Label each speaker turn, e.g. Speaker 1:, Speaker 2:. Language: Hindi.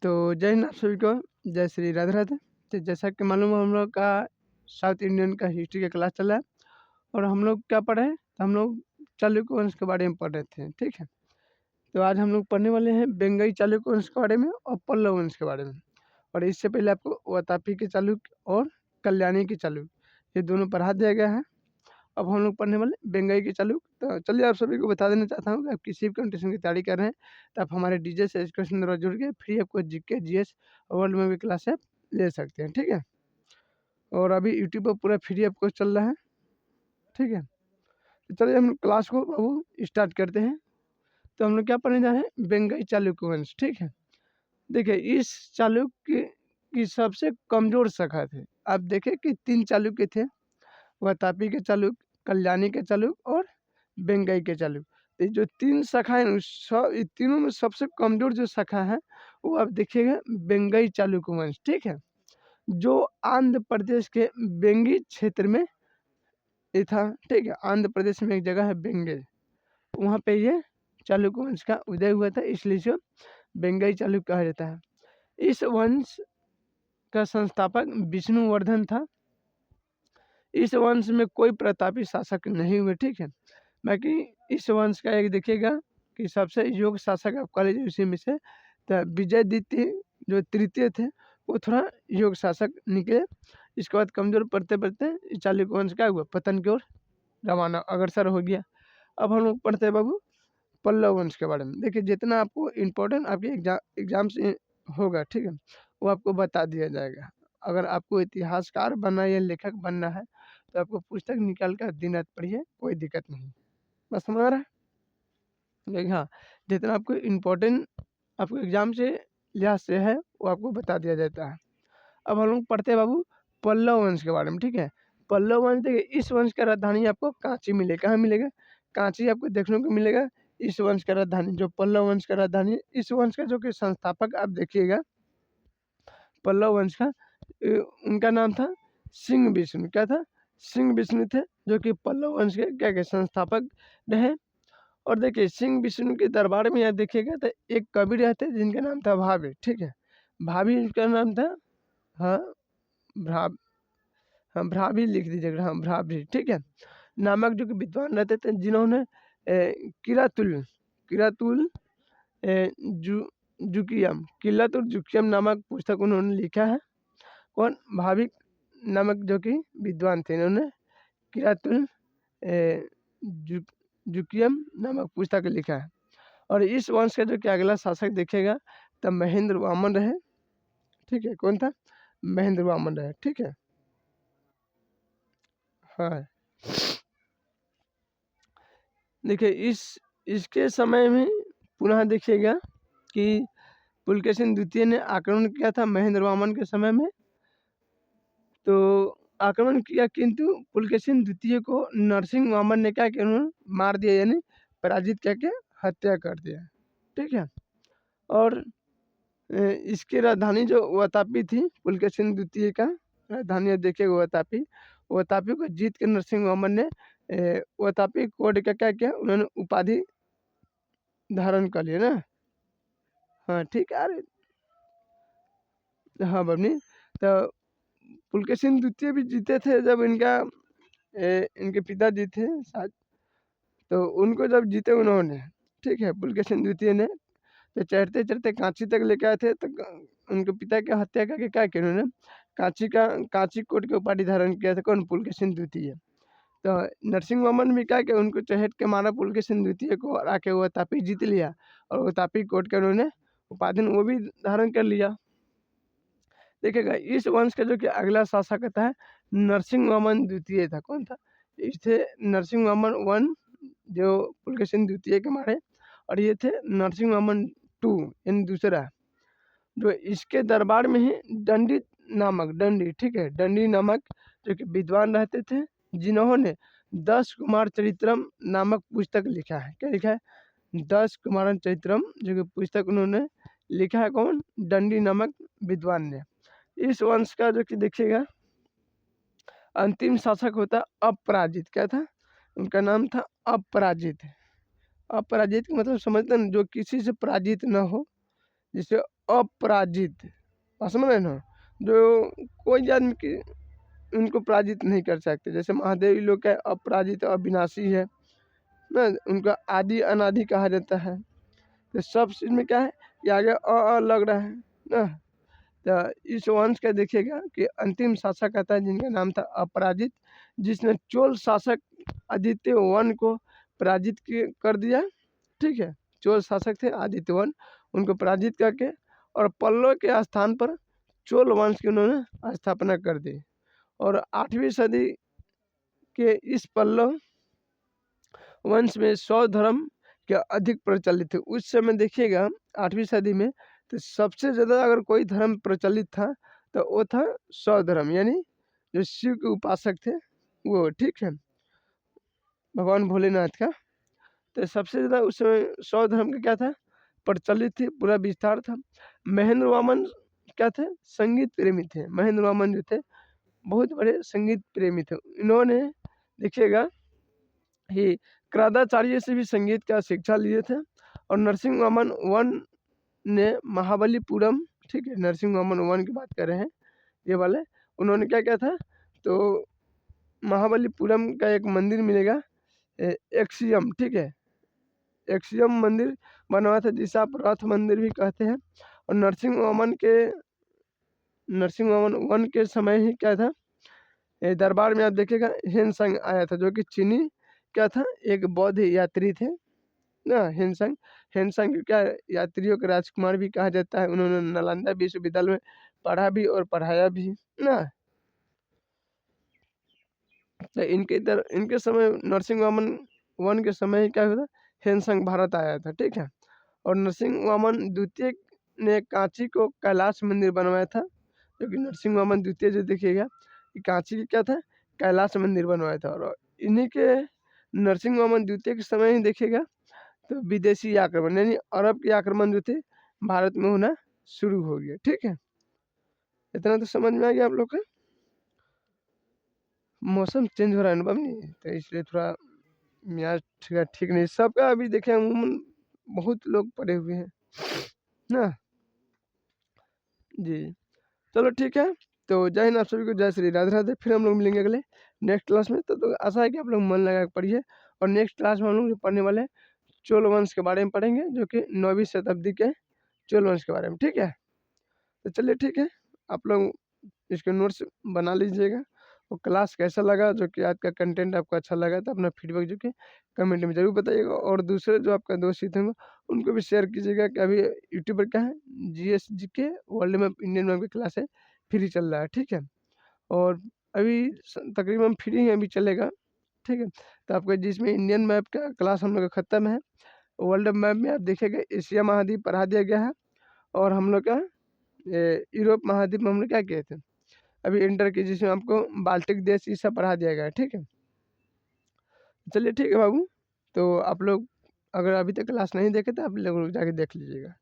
Speaker 1: तो जय हिंद आप सभी को, जय श्री राधे राधे। तो जैसा कि मालूम है हम लोग का साउथ इंडियन का हिस्ट्री का क्लास चल रहा है और हम लोग क्या पढ़े हैं, तो हम लोग चालुक्य वंश के बारे में पढ़ रहे थे। ठीक है, तो आज हम लोग पढ़ने वाले हैं बेंगई चालुक्य वंश के बारे में और पल्लव वंश के बारे में। और इससे पहले आपको वातापी के चालुक्य और कल्याणी के चालुक्य ये दोनों पढ़ा दिया गया है। अब हम लोग पढ़ने वाले बेंगई के चालुक्य। तो चलिए आप सभी को बता देना चाहता हूँ कि आप किसी भी कंपटीशन की तैयारी कर रहे हैं तो आप हमारे डीजे से एजुकेशन द्वारा जुड़ के फ्री आपको जीके जीएस वर्ल्ड में भी क्लास आप ले सकते हैं। ठीक है, और अभी यूट्यूब पर पूरा फ्री आपको चल रहा है। ठीक है, तो चलिए हम क्लास को बाबू स्टार्ट करते हैं। तो हम लोग क्या पढ़ने जा रहे हैं, बेंगई चालुक्य वंश। ठीक है, देखिए इस चालुक्य की सबसे कमजोर शाखा थे। आप देखें कि 3 चालुक्य थे, वातापी के चालुक्य, कल्याणी के चालुक्य और बेंगई के चालुक्य। तो ये जो 3 शाखाएं हैं, इन तीनों में सबसे कमजोर जो शाखा है वो आप देखिएगा बेंगई चालुक्य वंश। ठीक है, जो आंध्र प्रदेश के बेंगी क्षेत्र में ये था। ठीक है, आंध्र प्रदेश में एक जगह है बेंगे, वहाँ पे ये चालुक्य वंश का उदय हुआ था, इसलिए इसे बेंगई चालुक्य कहा जाता है। इस वंश का संस्थापक विष्णुवर्धन था। इस वंश में कोई प्रतापी शासक नहीं हुए। ठीक है, बाकी इस वंश का एक देखिएगा कि सबसे योग्य शासक आप कह लीजिए उसी में से, तो विजय द्वितीय जो तृतीय थे वो थोड़ा योग्य शासक निकले। इसके बाद कमजोर पड़ते पड़ते चालुक्य वंश का हुआ पतन की ओर रवाना अग्रसर हो गया। अब हम लोग पढ़ते हैं बाबू पल्लव वंश के बारे में। देखिए जितना आपको इम्पोर्टेंट आपके एग्जाम से होगा, ठीक है, वो आपको बता दिया जाएगा। अगर आपको इतिहासकार बनना है या लेखक बनना है तो आपको पुस्तक निकाल कर दिन रात पढ़िए, कोई दिक्कत नहीं। बस समझ रहा है, लेकिन हाँ जितना आपको इम्पोर्टेंट आपको एग्जाम से लिहाज से है वो आपको बता दिया जाता है। अब हम लोग पढ़ते हैं बाबू पल्लव वंश के बारे में। ठीक है, पल्लव वंश देखिए इस वंश का राजधानी आपको कांची मिलेगा। कहाँ मिलेगा, कांची आपको देखने को मिलेगा। इस वंश का राजधानी जो पल्लव वंश का राजधानी, इस वंश का जो कि संस्थापक आप देखिएगा पल्लव वंश का, उनका नाम था सिंह विष्णु। क्या था, सिंह विष्णु थे, जो कि पल्लव वंश के क्या के संस्थापक रहे। और देखिए सिंह विष्णु के दरबार में यहाँ देखिएगा तो एक कवि रहते जिनका नाम था भाभी। ठीक है, भाभी उनका नाम था, हाँ भ्रा हाँ भ्राभी लिख दीजिएगा, हाँ भ्राभी। ठीक है, नामक जो कि विद्वान रहते थे जिन्होंने किरातुल किरातुल जु जुकियम जुकियम नामक पुस्तक उन्होंने लिखा है। कौन, भाविक नामक जो कि विद्वान थे, इन्होंने किरातुल जुकियम नामक पुस्तक लिखा है। और इस वंश का जो कि अगला शासक देखेगा तब महेंद्र वामन रहे। ठीक है, कौन था, महेंद्र वामन रहे। ठीक है, हाँ देखिए इसके समय में पुनः देखिएगा कि पुलकेशिन द्वितीय ने आक्रमण किया था महेंद्र वामन के समय में। तो आक्रमण किया, किंतु पुलकेशिन द्वितीय को नरसिंह वामन ने क्या किया, उन्होंने मार दिया, यानी पराजित करके हत्या कर दिया। ठीक है, और इसकी राजधानी जो वातापी थी, पुलकेशिन द्वितीय का राजधानी देखिए वातापी। वातापी को जीत के नरसिंह वामन ने वातापी कोड का क्या किया, उन्होंने उपाधि धारण कर लिया ना। हाँ ठीक है, अरे हाँ बबनी, तो पुलकेशिन द्वितीय भी जीते थे जब इनके पिताजी थे शायद, तो उनको जब जीते उन्होंने। ठीक है, पुलकेशिन द्वितीय ने तो चढ़ते चढ़ते कांची तक लेके आए थे, तो उनके पिता की हत्या करके क्या किया उन्होंने, कांची कोट के उपाधि धारण किया था। कौन, पुलकेशिन द्वितीय। तो नरसिंह वर्मन भी क्या किया, उनको चहेट के मारा पुलकेशिन द्वितीय को, और आके वो तापी जीत लिया, और वो तापी कोट के उन्होंने उपाधि वो भी धारण कर लिया। देखिएगा इस वंश का जो कि अगला शासक था नरसिंह वर्मन द्वितीय था। कौन था, इसे नरसिंह वर्मन वन जो पुलकेशिन द्वितीय के मारे, और ये थे नरसिंह वर्मन टू यानी दूसरा, जो इसके दरबार में ही दंडी, ठीक है, दंडी नामक जो कि विद्वान रहते थे, जिन्होंने 10 कुमार चरित्रम नामक पुस्तक लिखा है। क्या लिखा है, 10 कुमार चरित्रम जो कि पुस्तक उन्होंने लिखा है। कौन, दंडी नामक विद्वान ने। इस वंश का जो कि देखिएगा अंतिम शासक होता अपराजित। क्या था, उनका नाम था अपराजित। अपराजित का मतलब समझते हैं, जो किसी से पराजित न हो, जिसे अपराजित, बात समझ रहे हैं ना, जो कोई आदमी की उनको पराजित नहीं कर सकते। जैसे महादेव जी लोग क्या है, अपराजित अविनाशी है ना, उनका आदि अनादि कहा जाता है। तो सब चीज़ में क्या है कि आगे लग रहा है ना। तो इस वंश का देखिएगा कि अंतिम शासक आता है जिनका नाम था अपराजित, जिसने चोल शासक आदित्य वन को पराजित कर दिया। ठीक है, चोल शासक थे आदित्य वन, उनको पराजित करके और पल्लव के स्थान पर चोल वंश की उन्होंने स्थापना कर दी। और 8वीं सदी के इस पल्लव वंश में शौध धर्म के अधिक प्रचलित थे। उस समय देखिएगा 8वीं सदी में तो सबसे ज़्यादा अगर कोई धर्म प्रचलित था तो वो था शौध धर्म, यानी जो शिव के उपासक थे वो। ठीक है, भगवान भोलेनाथ का। तो सबसे ज़्यादा उस समय शौध धर्म का क्या था, प्रचलित थी, पूरा विस्तार था। महेंद्र वर्मन क्या थे, संगीत प्रेमी थे। महेंद्र वर्मन जो थे बहुत बड़े संगीत प्रेमी थे। इन्होंने देखिएगा कि कृपाचार्य से भी संगीत का शिक्षा लिए थे। और नरसिंह वर्मन वन ने महाबलीपुरम, ठीक है, नरसिंह वर्मन वन की बात कर रहे हैं ये वाले, उन्होंने क्या किया था, तो महाबलीपुरम का एक मंदिर मिलेगा एक्सियम, ठीक है, एक्सियम मंदिर बनवाया था जिसे आप रथ मंदिर भी कहते हैं। और नरसिंह वर्मन वन के समय ही क्या था, दरबार में आप देखिएगा हिनसंग आया था, जो कि चीनी क्या था, एक बौद्ध यात्री थे ना। हिनसंग, हिनसंग को क्या यात्रियों के राजकुमार भी कहा जाता है। उन्होंने नालंदा विश्वविद्यालय में पढ़ा भी और पढ़ाया भी ना। तो इनके समय नरसिंह वर्मन वन के समय ही क्या हुआ था, हिनसंग भारत आया था। ठीक है, और नरसिंह वर्मन द्वितीय ने कांची को कैलाश मंदिर बनवाया था, जो कि नरसिंह वर्मन द्वितीय जो देखिएगा कांची की क्या था, कैलाश मंदिर बनवाया था। और इन्हीं के नरसिंह वर्मन द्वितीय के समय ही देखिएगा तो विदेशी आक्रमण यानी अरब के आक्रमण जो थे भारत में होना शुरू हो गया। ठीक है, इतना तो समझ में आ गया आप लोग का। मौसम चेंज हो रहा है ना बबनी, तो इसलिए थोड़ा मियाज ठीक नहीं सबका। अभी देखे अमूमन बहुत लोग पड़े हुए हैं ना जी। चलो ठीक है, तो जय हिंद, आप सभी को जय श्री राधे राधे। फिर हम लोग मिलेंगे अगले नेक्स्ट क्लास में। तो आशा है कि आप लोग मन लगा के पढ़िए। और नेक्स्ट क्लास में हम लोग जो पढ़ने वाले हैं चोल वंश के बारे में पढ़ेंगे, जो कि 9वीं शताब्दी के चोल वंश के बारे में। ठीक है, तो चलिए ठीक है, आप लोग इसके नोट्स बना लीजिएगा। और क्लास कैसा लगा, जो कि आज का कंटेंट आपको अच्छा लगा तो अपना फीडबैक जो कि कमेंट में ज़रूर बताइएगा। और दूसरे जो आपका दोस्त हित होंगे उनको भी शेयर कीजिएगा कि अभी यूट्यूब पर क्या है, GS/GK world map Indian map की क्लास है, फ्री चल रहा है। ठीक है, और अभी तकरीबन फ्री ही अभी चलेगा। ठीक है, तो आपका जिसमें इंडियन मैप का क्लास हम लोग का ख़त्म है, वर्ल्ड मैप में आप देखिएगा एशिया महाद्वीप पढ़ा दिया गया है। और हम लोग का यूरोप महाद्वीप में हम लोग क्या किए थे अभी इंटर की, जिसमें आपको बाल्टिक देश ये सब पढ़ा दिया गया है। ठीक है, चलिए ठीक है बाबू, तो आप लोग अगर अभी तक क्लास नहीं देखे तो आप लोग जाके देख लीजिएगा।